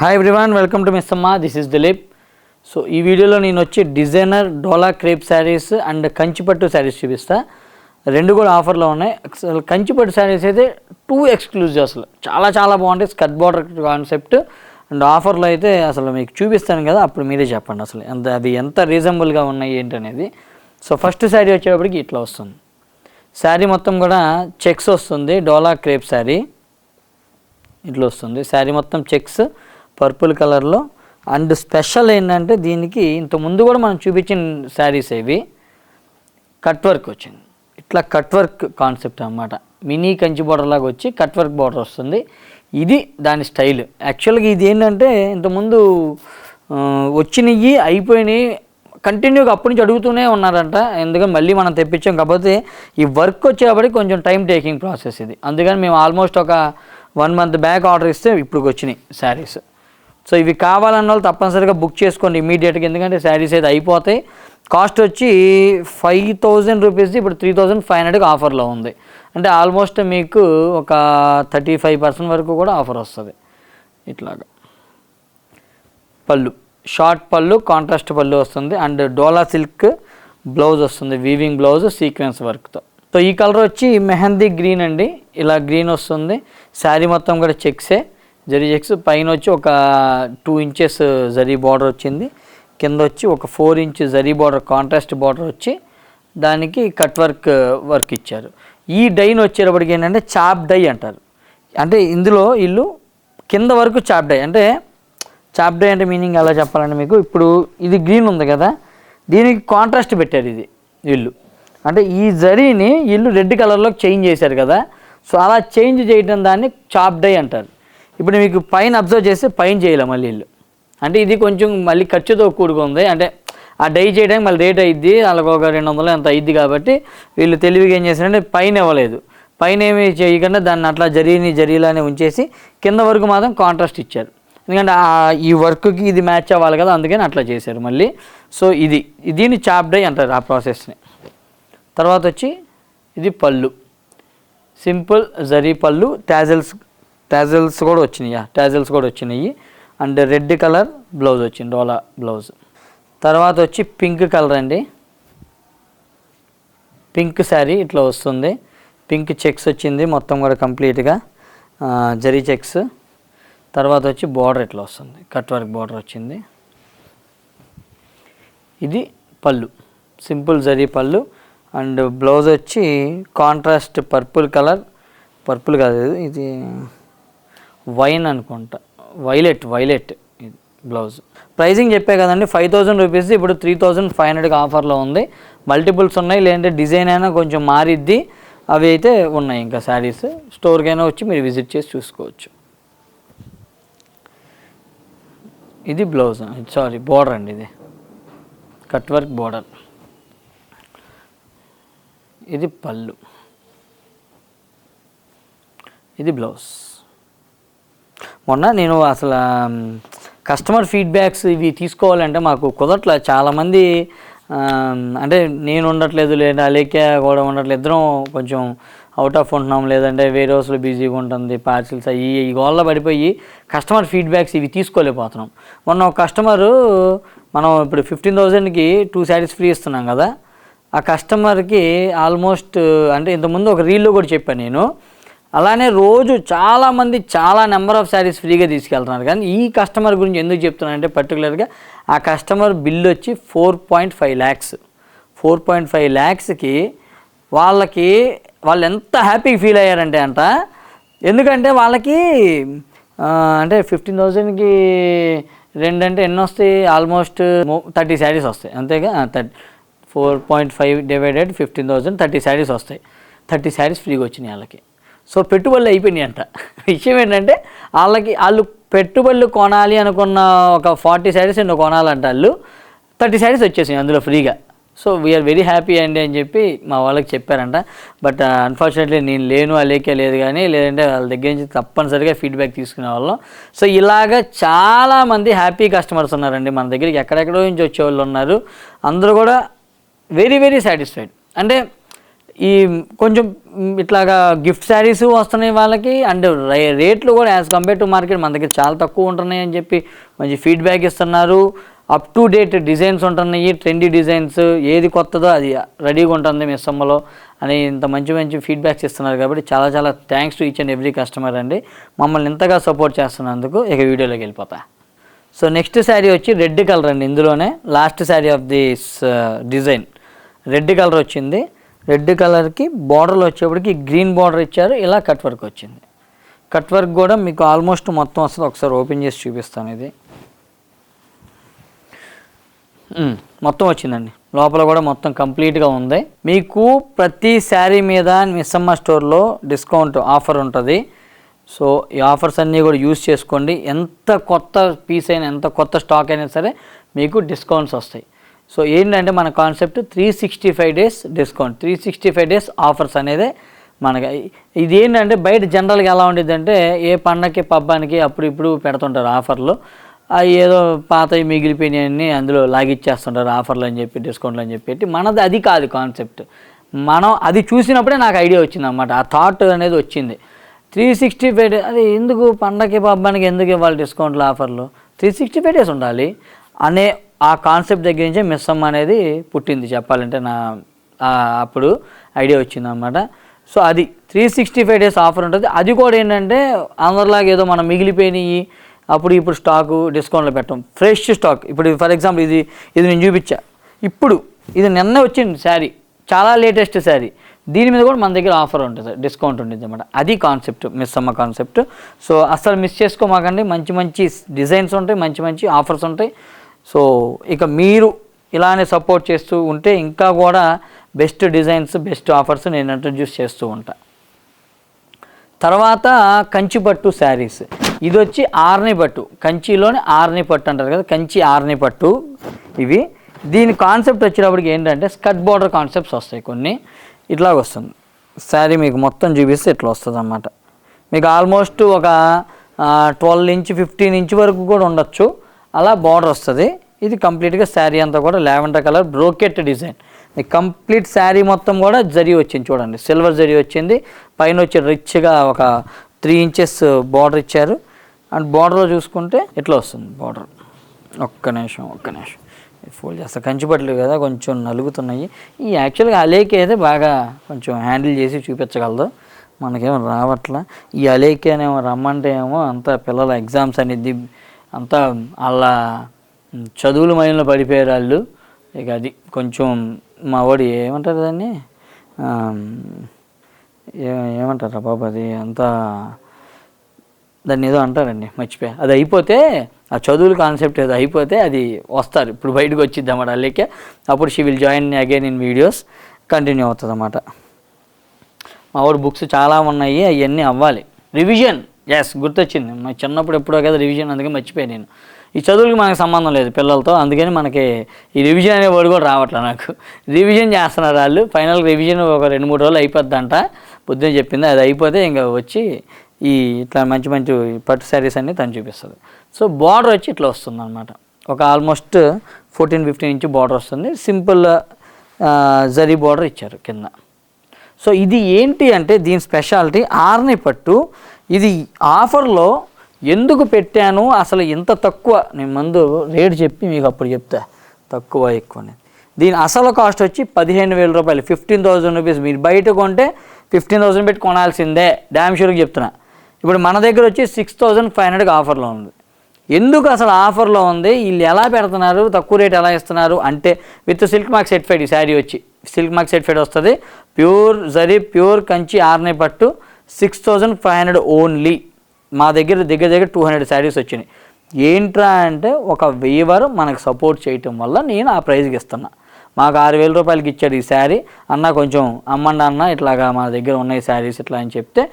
Hi everyone, welcome to miss Amma. This is Dilip. So ఈ వీడియోలో నేను వచ్చి designer Dola crepe saris and కంచిపట్టు శారీస్ చూపిస్తా. రెండు కూడా ఆఫర్లో ఉన్నాయి. అసలు కంచిపట్టు శారీస్ అయితే టూ ఎక్స్క్లూజివ్, అసలు చాలా చాలా బాగుంటాయి. స్కర్ట్ బార్డర్ కాన్సెప్ట్ అండ్ ఆఫర్లో అయితే అసలు మీకు చూపిస్తాను కదా, అప్పుడు మీరే చెప్పండి అసలు అది ఎంత రీజనబుల్గా ఉన్నాయి ఏంటనేది. సో ఫస్ట్ శారీ వచ్చేటప్పటికి ఇట్లా వస్తుంది. శారీ మొత్తం కూడా చెక్స్ వస్తుంది. డోలా క్రేప్ శారీ ఇట్లా వస్తుంది. శారీ మొత్తం చెక్స్ పర్పుల్ కలర్లో. అండ్ స్పెషల్ ఏంటంటే దీనికి ఇంతకుముందు కూడా మనం చూపించిన శారీస్ ఇవి కట్ వర్క్ వచ్చింది. ఇట్లా కట్ వర్క్ కాన్సెప్ట్ అన్నమాట. మినీ కంచి బోర్డర్ లాగా వచ్చి కట్ వర్క్ బోర్డర్ వస్తుంది. ఇది దాని స్టైల్. యాక్చువల్గా ఇది ఏంటంటే ఇంతకుముందు వచ్చినవి అయిపోయినాయి, కంటిన్యూగా అప్పటి నుంచి అడుగుతూనే ఉన్నారంట. ఎందుకంటే మళ్ళీ మనం తెప్పించాం, కాకపోతే ఈ వర్క్ వచ్చేటప్పటికి కొంచెం టైం టేకింగ్ ప్రాసెస్ ఇది. అందుకని మేము ఆల్మోస్ట్ ఒక 1 month బ్యాక్ ఆర్డర్ ఇస్తే ఇప్పుడు వచ్చినాయి శారీస్. సో ఇవి కావాలన్న వాళ్ళు తప్పనిసరిగా బుక్ చేసుకోండి ఇమీడియట్గా, ఎందుకంటే శారీస్ అయితే అయిపోతాయి. కాస్ట్ వచ్చి 5,000 రూపీస్, ఇప్పుడు 3,500కి ఆఫర్లో ఉంది. అంటే ఆల్మోస్ట్ మీకు ఒక 35% వరకు కూడా ఆఫర్ వస్తుంది. ఇట్లాగా పళ్ళు, షార్ట్ పళ్ళు, కాంట్రాస్ట్ పళ్ళు వస్తుంది. అండ్ డోలా సిల్క్ బ్లౌజ్ వస్తుంది, వీవింగ్ బ్లౌజ్ సీక్వెన్స్ వర్క్తో. సో ఈ కలర్ వచ్చి మెహందీ గ్రీన్ అండి. ఇలా గ్రీన్ వస్తుంది. శారీ మొత్తం కూడా చెక్సే, జరీ చెక్స్. పైన వచ్చి ఒక 2 inches జరీ బార్డర్ వచ్చింది. కింద వచ్చి ఒక 4 inch zari border, contrast border వచ్చి దానికి కట్ వర్క్ ఇచ్చారు. ఈ డైన్ వచ్చేటప్పటికి ఏంటంటే చాప్ డై అంటారు. అంటే ఇందులో ఇల్లు కింద వరకు చాప్ డై. అంటే చాప్ డై అంటే మీనింగ్ ఎలా చెప్పాలంటే మీకు, ఇప్పుడు ఇది గ్రీన్ ఉంది కదా, దీనికి కాంట్రాస్ట్ పెట్టారు ఇది ఇల్లు. అంటే ఈ జరీని ఇల్లు రెడ్ కలర్లోకి చేంజ్ చేశారు కదా, సో అలా చేంజ్ చేయడం దాన్ని చాప్ డై అంటారు. ఇప్పుడు మీకు పైన అబ్జర్వ్ చేస్తే పైన చేయలే మళ్ళీ ఇల్లు. అంటే ఇది కొంచెం మళ్ళీ ఖర్చుతో కూడుకుంది. అంటే ఆ డై చేయడానికి మళ్ళీ రేట్ అయ్యిద్ది, వాళ్ళకి ఒక 200 ఎంత అయ్యిద్ది. కాబట్టి వీళ్ళు తెలివిగా ఏం చేశారంటే పైన ఇవ్వలేదు. పైన ఏమి చేయకుండా దాన్ని అట్లా జరీలానే ఉంచేసి కింద వరకు మాత్రం కాంట్రాస్ట్ ఇచ్చారు. ఎందుకంటే ఈ వర్క్కి ఇది మ్యాచ్ అవ్వాలి కదా, అందుకని అట్లా చేశారు మళ్ళీ. సో దీన్ని చాప్ డై అంటారు ఆ ప్రాసెస్ని. తర్వాత వచ్చి ఇది పళ్ళు, సింపుల్ జరీ పళ్ళు. టాజల్స్ కూడా వచ్చినాయి. అండ్ రెడ్ కలర్ బ్లౌజ్ వచ్చింది, డోలా బ్లౌజ్. తర్వాత వచ్చి పింక్ కలర్ అండి. పింక్ శారీ ఇట్లా వస్తుంది. పింక్ చెక్స్ వచ్చింది మొత్తం కూడా కంప్లీట్గా, జరీ చెక్స్. తర్వాత వచ్చి బార్డర్ ఇట్లా వస్తుంది, కట్ వర్క్ బార్డర్ వచ్చింది. ఇది పళ్ళు, సింపుల్ జరీ పళ్ళు. అండ్ బ్లౌజ్ వచ్చి కాంట్రాస్ట్ పర్పుల్ కలర్, పర్పుల్ కాదు ఇది వైన్ అనుకుంటా, వైలెట్ ఇది బ్లౌజ్. ప్రైజింగ్ చెప్పే కదండి, 5,000 రూపీస్. ఇప్పుడు 3,500కి ఆఫర్లో ఉంది. మల్టిపుల్స్ ఉన్నాయి, లేదంటే డిజైన్ అయినా కొంచెం మారిద్ది. అవి అయితే ఉన్నాయి. ఇంకా శారీస్ స్టోర్కైనా వచ్చి మీరు విజిట్ చేసి చూసుకోవచ్చు. ఇది బ్లౌజ్, బోర్డర్ అండి. ఇది కట్ వర్క్ బోర్డర్. ఇది పళ్ళు, ఇది బ్లౌజ్. మొన్న నేను అసలు కస్టమర్ ఫీడ్బ్యాక్స్ ఇవి తీసుకోవాలంటే మాకు కుదరట్లే. చాలామంది అంటే నేను ఉండట్లేదు, లేదా అలేక కూడా ఉండట్లేదు, ఇద్దరం కొంచెం అవుట్ ఆఫ్ ఉంటున్నాం, లేదంటే వేరే రోజులు బిజీగా ఉంటుంది, పార్సిల్స్ అయ్యి ఈ గోళ్ళ పడిపోయి కస్టమర్ ఫీడ్బ్యాక్స్ ఇవి తీసుకోలేకపోతున్నాం. మొన్న ఒక కస్టమరు, మనం ఇప్పుడు 15,000కి 2 శారీస్ ఫ్రీ ఇస్తున్నాం కదా, ఆ కస్టమర్కి ఆల్మోస్ట్ అంటే ఇంతకుముందు ఒక రీల్లో కూడా చెప్పాను నేను, అలానే రోజు చాలామంది చాలా నెంబర్ ఆఫ్ శారీస్ ఫ్రీగా తీసుకెళ్తున్నారు. కానీ ఈ కస్టమర్ గురించి ఎందుకు చెప్తున్నానంటే పర్టికులర్గా ఆ కస్టమర్ బిల్ వచ్చి 4.5 lakhs. 4.5 lakhsకి వాళ్ళు ఎంత హ్యాపీగా ఫీల్ అయ్యారంటే ఎందుకంటే వాళ్ళకి అంటే 15,000కి 2 అంటే ఎన్ని వస్తాయి, ఆల్మోస్ట్ 30 శారీస్ వస్తాయి అంతేగా. 4.5 డివైడెడ్ 15,000, 30 శారీస్ వస్తాయి. 30 శారీస్ ఫ్రీగా వచ్చినాయి వాళ్ళకి. సో పెట్టుబడులు అయిపోయినాయి అంట. విషయం ఏంటంటే వాళ్ళు పెట్టుబడులు కొనాలి అనుకున్న ఒక 40 శారీస్ ఎన్నో కొనాలంట, వాళ్ళు 30 శారీస్ వచ్చేసాయి అందులో ఫ్రీగా. సో వీఆర్ వెరీ హ్యాపీ అండి అని చెప్పి మా వాళ్ళకి చెప్పారంట. బట్ అన్ఫార్చునేట్లీ నేను లేను, అలేకే లేదు. కానీ లేదంటే వాళ్ళ దగ్గర నుంచి తప్పనిసరిగా ఫీడ్బ్యాక్ తీసుకునే వాళ్ళం. సో ఇలాగ చాలామంది హ్యాపీ కస్టమర్స్ ఉన్నారండి మన దగ్గరికి. ఎక్కడెక్కడో నుంచి వచ్చేవాళ్ళు ఉన్నారు. అందరూ కూడా వెరీ వెరీ సాటిస్ఫైడ్. అంటే ఈ కొంచెం ఇట్లాగా గిఫ్ట్ శారీస్ వస్తున్నాయి వాళ్ళకి, అండ్ రేట్లు కూడా యాజ్ కంపేర్ టు మార్కెట్ మన దగ్గర చాలా తక్కువ ఉంటున్నాయి అని చెప్పి మంచి ఫీడ్బ్యాక్ ఇస్తున్నారు. అప్ టు డేట్ డిజైన్స్ ఉంటున్నాయి, ట్రెండీ డిజైన్స్, ఏది కొత్తదో అది రెడీగా ఉంటుంది మిస్సమ్మలో అని ఇంత మంచి మంచి ఫీడ్బ్యాక్స్ ఇస్తున్నారు. కాబట్టి చాలా చాలా thanks to each and every customer అండి, మమ్మల్ని ఇంతగా సపోర్ట్ చేస్తున్నందుకు. ఇక వీడియోలోకి వెళ్ళిపోతా. సో నెక్స్ట్ శారీ వచ్చి రెడ్ కలర్ అండి. ఇందులోనే last sari of this design red colour వచ్చింది. రెడ్ కలర్కి బార్డర్లో వచ్చేప్పటికి గ్రీన్ బార్డర్ ఇచ్చారు, ఇలా కట్ వర్క్ వచ్చింది. కట్ వర్క్ కూడా మీకు ఆల్మోస్ట్ మొత్తం వస్తుంది. ఒకసారి ఓపెన్ చేసి చూపిస్తాను. ఇది మొత్తం వచ్చిందండి, లోపల కూడా మొత్తం కంప్లీట్గా ఉంది. మీకు ప్రతి శారీ మీద మిస్సమ్మ స్టోర్లో డిస్కౌంట్ ఆఫర్ ఉంటుంది. సో ఈ ఆఫర్స్ అన్నీ కూడా యూజ్ చేసుకోండి. ఎంత కొత్త పీస్ అయినా, ఎంత కొత్త స్టాక్ అయినా సరే మీకు డిస్కౌంట్స్ వస్తాయి. సో ఏంటంటే మన concept 365 days discount, 365 days offers అనేది మనకి. ఇది ఏంటంటే బయట జనరల్గా ఎలా ఉండేది అంటే ఏ పండగకి పబ్బానికి అప్పుడు ఇప్పుడు పెడుతుంటారు ఆఫర్లు, అవి ఏదో పాతవి మిగిలిపోయినాయన్నీ అందులో లాగిచ్చేస్తుంటారు ఆఫర్లు అని చెప్పి, డిస్కౌంట్లు అని చెప్పి. మనది అది కాదు కాన్సెప్ట్. మనం అది చూసినప్పుడే నాకు ఐడియా వచ్చింది అన్నమాట, ఆ థాట్ అనేది వచ్చింది. 365 డేస్ అది ఎందుకు, పండగకి పబ్బానికి ఎందుకు ఇవ్వాలి డిస్కౌంట్లు ఆఫర్లు, 365 డేస్ ఉండాలి అనే ఆ కాన్సెప్ట్ దగ్గర నుంచే మిస్సమ్మ అనేది పుట్టింది చెప్పాలంటే. అప్పుడు ఐడియా వచ్చింది అన్నమాట. సో అది 365 డేస్ ఆఫర్ ఉంటుంది. అది కూడా ఏంటంటే అందరిలాగా ఏదో మనం మిగిలిపోయినాయి అప్పుడు ఇప్పుడు స్టాకు డిస్కౌంట్లో పెట్టం, ఫ్రెష్ స్టాక్. ఇప్పుడు ఫర్ ఎగ్జాంపుల్ ఇది నేను చూపించా, ఇప్పుడు ఇది నిన్న వచ్చింది శారీ, చాలా లేటెస్ట్ శారీ, దీని మీద కూడా మన దగ్గర ఆఫర్ ఉంటుంది, డిస్కౌంట్ ఉంటుంది అన్నమాట. అది కాన్సెప్ట్, మిస్సమ్మ కాన్సెప్ట్. సో అస్సలు మిస్ చేసుకోమాకండి. మంచి మంచి డిజైన్స్ ఉంటాయి, మంచి మంచి ఆఫర్స్ ఉంటాయి. సో ఇక మీరు ఇలానే సపోర్ట్ చేస్తూ ఉంటే ఇంకా కూడా బెస్ట్ డిజైన్స్, బెస్ట్ ఆఫర్స్ నేను ఇంట్రడ్యూస్ చేస్తూ ఉంటా. తర్వాత కంచి పట్టు శారీస్. ఇది వచ్చి ఆర్ని పట్టు, కంచిలోని ఆర్ని పట్టు అంటారు కదా, కంచి ఆర్ని పట్టు ఇవి. దీని కాన్సెప్ట్ వచ్చేటప్పటికి ఏంటంటే స్కర్ట్ బార్డర్ కాన్సెప్ట్స్ వస్తాయి కొన్ని. ఇట్లాగ వస్తుంది శారీ, మీకు మొత్తం చూపిస్తే ఇట్లా వస్తుంది అన్నమాట. మీకు ఆల్మోస్ట్ ఒక 12 ఇంచ్ 15 ఇంచ్ వరకు కూడా ఉండొచ్చు, అలా బార్డర్ వస్తుంది. ఇది కంప్లీట్గా శారీ అంతా కూడా lavender colour brocade design. Complete sari మొత్తం కూడా జరీ వచ్చింది చూడండి, సిల్వర్ జరీ వచ్చింది. పైన వచ్చి రిచ్గా ఒక 3 ఇంచెస్ బార్డర్ ఇచ్చారు. అండ్ బార్డర్లో చూసుకుంటే ఇట్లా వస్తుంది బార్డర్. ఒక్క నిమిషం ఫోల్డ్ చేస్తా. కంచిపట్లు కదా కొంచెం నలుగుతున్నాయి. ఈ యాక్చువల్గా అలేకి అయితే బాగా కొంచెం హ్యాండిల్ చేసి చూపించగలదు, మనకేమో రావట్లా. ఈ అలేకి అనేమో రమ్మంటే ఏమో అంతా పిల్లల ఎగ్జామ్స్ అనేది అంతా అలా చదువుల మైండ్లో పడిపోయారు వాళ్ళు. ఇక అది కొంచెం మా వాడు ఏమంటారు దాన్ని, ఏమంటారా బాబు, అది అంతా దాన్ని ఏదో అంటారండి, మర్చిపోయా. అది అయిపోతే ఆ చదువుల కాన్సెప్ట్ ఏదో అయిపోతే అది వస్తారు, ఇప్పుడు బయటకు వచ్చిద్ది అన్నమాట అల్లేకే. అప్పుడు she will join again in videos, continue అవుతుంది అన్నమాట. మా వాడు బుక్స్ చాలా ఉన్నాయి, అవన్నీ అవ్వాలి. రివిజన్, ఎస్ గుర్తొచ్చింది, మా చిన్నప్పుడు ఎప్పుడో కదా రివిజన్, అందుకే మర్చిపోయాను నేను. ఈ చదువులకి మనకు సంబంధం లేదు పిల్లలతో, అందుకని మనకి ఈ రివిజన్ అనే వర్డ్ కూడా రావట్లే నాకు. రివిజన్ చేస్తున్నారు వాళ్ళు. ఫైనల్ రివిజన్ ఒక 2-3 రోజులు అయిపోద్దంట, పొద్దున్న చెప్పింది. అది అయిపోతే ఇంకా వచ్చి ఈ ఇట్లా మంచి మంచి పట్టు శారీస్ అన్నీ తను చూపిస్తుంది. సో బార్డర్ వచ్చి ఇట్లా వస్తుంది అనమాట, ఒక ఆల్మోస్ట్ 14-15 ఇంచ్ బార్డర్ వస్తుంది. సింపుల్ జరీ బార్డర్ ఇచ్చారు కింద. సో ఇది ఏంటి అంటే దీని స్పెషాలిటీ ఆర్ని పట్టు. ఇది ఆఫర్లో ఎందుకు పెట్టాను, అసలు ఇంత తక్కువ, నేను ముందు రేట్ చెప్పి మీకు అప్పుడు చెప్తా తక్కువ ఎక్కువ అనేది. దీని అసలు కాస్ట్ వచ్చి 15,000 రూపాయలు, 15,000 రూపీస్. మీరు బయట కొంటే 15,000 పెట్టి కొనాల్సిందే, డ్యామ్ షూర్గా చెప్తున్నా. ఇప్పుడు మన దగ్గర వచ్చి 6,500కి ఆఫర్లో ఉంది. ఎందుకు అసలు ఆఫర్లో ఉంది, వీళ్ళు ఎలా పెడుతున్నారు, తక్కువ రేట్ ఎలా ఇస్తున్నారు అంటే విత్ సిల్క్ మార్క్ సర్టిఫైడ్. ఈ శారీ వచ్చి సిల్క్ మార్క్ సర్టిఫైడ్ వస్తుంది, ప్యూర్ జరీ, ప్యూర్ కంచి ఆర్ని పట్టు, 6,500 ఓన్లీ. మా దగ్గర 200 శారీస్ వచ్చినాయి. ఏంట్రా అంటే ఒక వీవర్ మనకు సపోర్ట్ చేయటం వల్ల నేను ఆ ప్రైజ్కి ఇస్తున్నా. మాకు 6,000 రూపాయలకి ఇచ్చాడు ఈ శారీ. అన్న కొంచెం అమ్మండి అన్న, ఇట్లాగా మా దగ్గర ఉన్నాయి శారీస్ ఇట్లా అని చెప్తే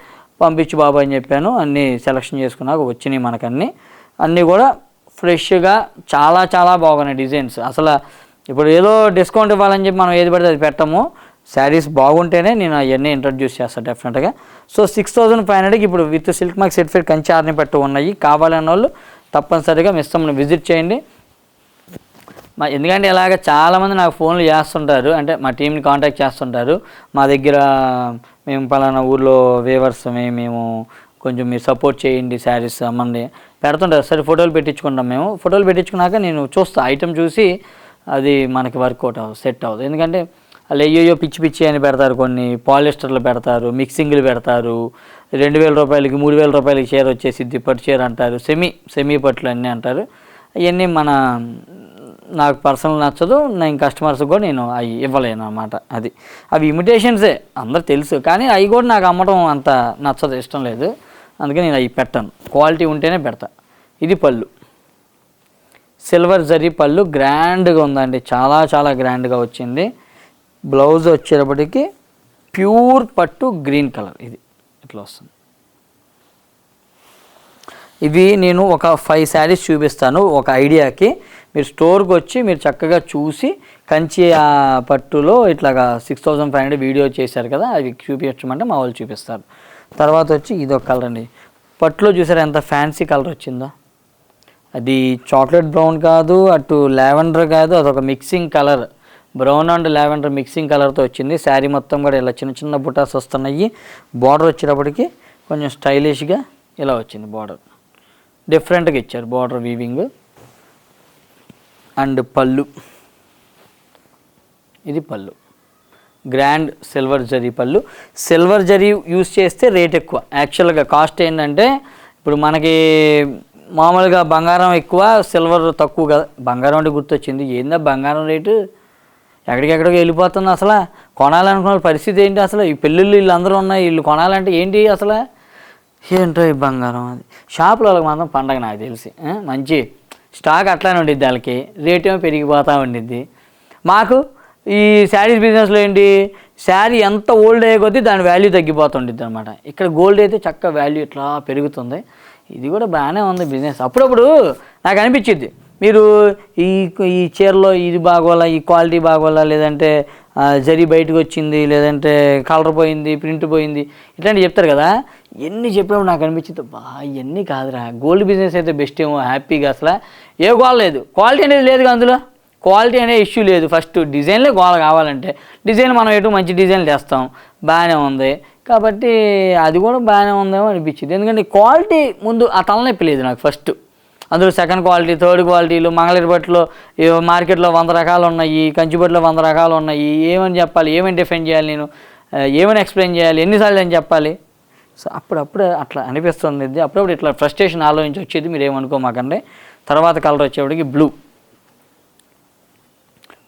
పంపించు బాబు అని చెప్పాను. అన్నీ సెలెక్షన్ చేసుకున్నాక వచ్చినాయి మనకన్నీ. అన్నీ కూడా ఫ్రెష్గా చాలా చాలా బాగున్నాయి డిజైన్స్. అసలు ఇప్పుడు ఏదో డిస్కౌంట్ ఇవ్వాలని చెప్పి మనం ఏది పడితే అది పెట్టము. శారీస్ బాగుంటేనే నేను అవన్నీ ఇంట్రడ్యూస్ చేస్తాను డెఫినెట్గా. సో 6,500కి ఇప్పుడు with silk mark certified Kanchi ఆర్ని పట్టు ఉన్నాయి. కావాలన్న వాళ్ళు తప్పనిసరిగా మిస్సమ్మని విజిట్ చేయండి. ఎందుకంటే ఇలాగ చాలామంది నాకు ఫోన్లు చేస్తుంటారు, అంటే మా టీంని కాంటాక్ట్ చేస్తుంటారు, మా దగ్గర మేము పలానా ఊర్లో వేవర్స్ మేము కొంచెం మీరు సపోర్ట్ చేయండి, శారీస్ అమ్మండి పెడుతుంటారు. సరే ఫోటోలు పెట్టించుకుంటాం, మేము ఫోటోలు పెట్టించుకున్నాక నేను చూస్తాను, ఐటెం చూసి అది మనకి వర్కౌట్ అవ్వదు, సెట్ అవ్వదు. ఎందుకంటే వాళ్ళు అయ్యో పిచ్చి పిచ్చి అని పెడతారు, కొన్ని పాలిస్టర్లు పెడతారు, మిక్సింగ్లు పెడతారు, 2000 రూపాయలకి 3000 రూపాయలకి చీర వచ్చేసిద్ది, పట్టు చీర అంటారు, సెమీ పట్లు అన్నీ అంటారు. అవన్నీ నాకు పర్సనల్ నచ్చదు, నేను కస్టమర్స్కి కూడా నేను అవి ఇవ్వలేను అన్నమాట. అవి ఇమిటేషన్సే అందరూ తెలుసు, కానీ అవి కూడా నాకు అమ్మడం అంత నచ్చదు, ఇష్టం లేదు, అందుకే నేను అవి పెట్టాను, క్వాలిటీ ఉంటేనే పెడతా. ఇది పళ్ళు, సిల్వర్ జరీ పళ్ళు, గ్రాండ్గా ఉందండి, చాలా చాలా గ్రాండ్గా వచ్చింది. బ్లౌజ్ వచ్చేటప్పటికి ప్యూర్ పట్టు గ్రీన్ కలర్, ఇది ఇట్లా వస్తుంది. ఇవి నేను ఒక 5 శారీస్ చూపిస్తాను ఒక ఐడియాకి, మీరు స్టోర్కి వచ్చి మీరు చక్కగా చూసి కంచి పట్టులో ఇట్లాగా 6500 వీడియో చేశారు కదా, అవి చూపించమంటే మా వాళ్ళు చూపిస్తారు. తర్వాత వచ్చి ఇది ఒక కలర్ అండి, పట్టులో చూసారా ఎంత ఫ్యాన్సీ కలర్ వచ్చిందో, అది చాక్లెట్ బ్రౌన్ కాదు, అటు లావెండర్ కాదు, అదొక mixing colour, brown and lavender mixing కలర్తో వచ్చింది. శారీ మొత్తం కూడా ఇలా చిన్న చిన్న బుటాస్ వస్తున్నాయి. బార్డర్ వచ్చేటప్పటికి కొంచెం స్టైలిష్గా ఇలా వచ్చింది, బార్డర్ డిఫరెంట్గా ఇచ్చారు, బార్డర్ వీవింగ్. అండ్ పళ్ళు, ఇది పళ్ళు, గ్రాండ్ సిల్వర్ జరీ పళ్ళు. సిల్వర్ జరీ యూస్ చేస్తే రేట్ ఎక్కువ, యాక్చువల్గా కాస్ట్ ఏంటంటే ఇప్పుడు మనకి మామూలుగా బంగారం ఎక్కువ, సిల్వర్ తక్కువ కదా. బంగారం అంటే గుర్తొచ్చింది, ఏందా బంగారం రేటు ఎక్కడికెక్కడికి వెళ్ళిపోతుంది, అసలు కొనాలనుకున్న పరిస్థితి ఏంటి, అసలు ఈ పెళ్ళిళ్ళు వీళ్ళందరూ ఉన్నాయి, వీళ్ళు కొనాలంటే ఏంటి అసలు, ఏంటో ఈ బంగారం. అది షాపులో వాళ్ళకి మాత్రం పండగ నాకు తెలిసి, మంచి స్టాక్ అట్లానే ఉండిద్ది, వాళ్ళకి రేట్ ఏమో పెరిగిపోతూ ఉండిద్ది. మాకు ఈ శారీస్ బిజినెస్లో ఏంటి, శారీ ఎంత ఓల్డ్ అయ్యే కొద్దీ దాని వాల్యూ తగ్గిపోతుండిద్ది అనమాట. ఇక్కడ గోల్డ్ అయితే చక్కగా వాల్యూ ఇట్లా పెరుగుతుంది. ఇది కూడా బాగానే ఉంది బిజినెస్. అప్పుడప్పుడు నాకు అనిపించింది, మీరు ఈ చీరలో ఇది బాగోలా, ఈ క్వాలిటీ బాగోలా, లేదంటే జరీ బయటకు వచ్చింది, లేదంటే కలర్ పోయింది, ప్రింట్ పోయింది, ఇట్లాంటివి చెప్తారు కదా. ఎన్ని చెప్పినప్పుడు నాకు అనిపించింది, ఇవన్నీ కాదురా, గోల్డ్ బిజినెస్ అయితే బెస్ట్ ఏమో, హ్యాపీగా అసలు ఏ గోల్ లేదు, క్వాలిటీ అనేది లేదు, అందులో క్వాలిటీ అనే ఇష్యూ లేదు. ఫస్ట్ డిజైన్లే గోల కావాలంటే డిజైన్ మనం ఎటు మంచి డిజైన్లు తెస్తాం, బాగానే ఉంది కాబట్టి అది కూడా బాగానే ఉందేమో అనిపించింది. ఎందుకంటే క్వాలిటీ ముందు ఆ తలనొప్పి లేదు నాకు ఫస్ట్. అందులో సెకండ్ క్వాలిటీ, థర్డ్ క్వాలిటీలు, మంగళగిరి బట్టలు మార్కెట్లో 100 రకాలు ఉన్నాయి, కంచి బట్టలో 100 రకాలు ఉన్నాయి. ఏమని చెప్పాలి, ఏమని డిఫైన్ చేయాలి, నేను ఏమని ఎక్స్ప్లెయిన్ చేయాలి, ఎన్నిసార్లు అని చెప్పాలి. సో అప్పుడప్పుడు అట్లా అనిపిస్తుంది, అప్పుడప్పుడు ఇట్లా ఫ్రస్ట్రేషన్ ఆలోచించి వచ్చేది, మీరు ఏమనుకోమాకండి. తర్వాత కలర్ వచ్చేప్పటికి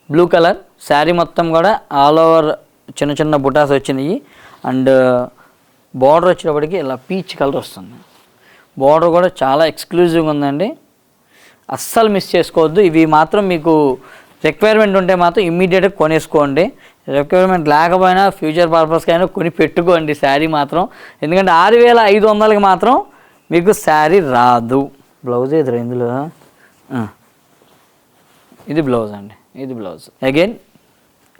బ్లూ కలర్, శారీ మొత్తం కూడా ఆల్ ఓవర్ చిన్న చిన్న బుటాస్ వచ్చినాయి. అండ్ బార్డర్ వచ్చేటప్పటికి ఇలా పీచ్ కలర్ వస్తుంది. బార్డర్ కూడా చాలా ఎక్స్క్లూజివ్గా ఉందండి, అస్సలు మిస్ చేసుకోవద్దు. ఇవి మాత్రం మీకు రిక్వైర్మెంట్ ఉంటే మాత్రం ఇమ్మీడియట్గా కొనేసుకోండి, రిక్వైర్మెంట్ లేకపోయినా ఫ్యూచర్ పర్పస్కి అయినా కొని పెట్టుకోండి శారీ మాత్రం. ఎందుకంటే 6500కి మాత్రం మీకు శారీ రాదు. బ్లౌజ్ ఎదురు ఇందులో, ఇది బ్లౌజ్ అండి, ఇది బ్లౌజ్. అగైన్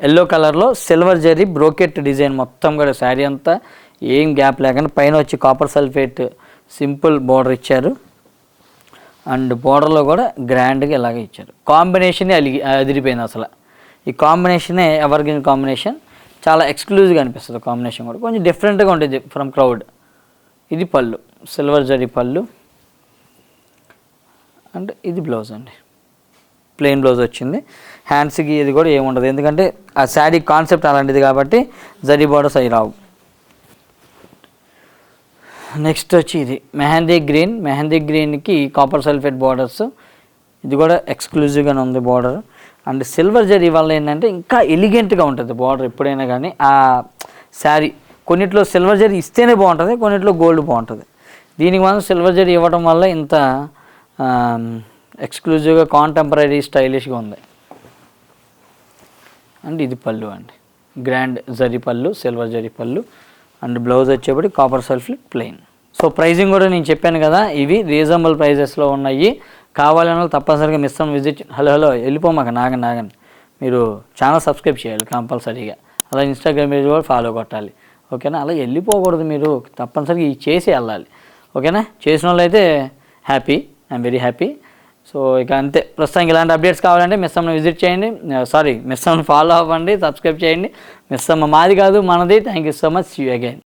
ఎల్లో కలర్లో సిల్వర్ జరీ బ్రోకెట్ డిజైన్ మొత్తం కూడా శారీ అంతా ఏం గ్యాప్ లేకుండా పైన వచ్చి కాపర్ సల్ఫేట్ సింపుల్ బార్డర్ ఇచ్చారు. అండ్ బార్డర్లో కూడా గ్రాండ్గా ఇలాగే ఇచ్చారు. కాంబినేషనే అదిరిపోయింది అసలు. ఈ కాంబినేషనే ఎవర్గ్రీన్ కాంబినేషన్, చాలా ఎక్స్క్లూజివ్గా అనిపిస్తుంది. కాంబినేషన్ కూడా కొంచెం డిఫరెంట్గా ఉంటుంది ఫ్రమ్ క్రౌడ్. ఇది పళ్ళు, సిల్వర్ జరీ పళ్ళు. అండ్ ఇది బ్లౌజ్ అండి, ప్లెయిన్ బ్లౌజ్ వచ్చింది. హ్యాండ్స్కి ఇది కూడా ఏముండదు, ఎందుకంటే ఆ శారీ కాన్సెప్ట్ అలాంటిది కాబట్టి జరీ బార్డర్స్ అవి రావు. నెక్స్ట్ వచ్చి ఇది మెహందీ గ్రీన్కి కాపర్ సల్ఫేట్ బార్డర్స్, ఇది కూడా ఎక్స్క్లూజివ్గానే ఉంది బార్డర్. అండ్ సిల్వర్ జరీ వల్ల ఏంటంటే ఇంకా ఎలిగెంట్గా ఉంటుంది బార్డర్ ఎప్పుడైనా కానీ. ఆ శారీ కొన్నిట్లో సిల్వర్ జరీ ఇస్తేనే బాగుంటుంది, కొన్నిట్లో గోల్డ్ బాగుంటుంది. దీనికి మాత్రం సిల్వర్ జరీ ఇవ్వడం వల్ల ఇంత ఎక్స్క్లూజివ్గా కాంటెంపరీ స్టైలిష్గా ఉంది. అండ్ ఇది పళ్ళు అండి, గ్రాండ్ జరీ పళ్ళు, సిల్వర్ జరీ పళ్ళు. అండ్ బ్లౌజ్ వచ్చేప్పటికి copper sulphate plain. So pricing కూడా నేను చెప్పాను కదా, ఇవి రీజనబుల్ ప్రైజెస్లో ఉన్నాయి. కావాలన్న తప్పనిసరిగా మిస్సం విజిట్. హలో వెళ్ళిపోమాక నాగన్ మీరు ఛానల్ సబ్స్క్రైబ్ చేయాలి కంపల్సరీగా, అలా ఇన్స్టాగ్రామ్ పేజ్ కూడా ఫాలో కొట్టాలి, ఓకేనా. అలా వెళ్ళిపోకూడదు, మీరు తప్పనిసరిగా చేసి వెళ్ళాలి, ఓకేనా. చేసిన వాళ్ళు అయితే happy, I'm very happy. So ఇక అంతే, ప్రస్తుతానికి ఇలాంటి అప్డేట్స్ కావాలంటే మిస్ అమ్మని విజిట్ చేయండి, మిస్ అమ్మని ఫాలో అవ్వండి, సబ్స్క్రైబ్ చేయండి. మిస్ అమ్మ మాది కాదు మనది. Thank you so much, see you again.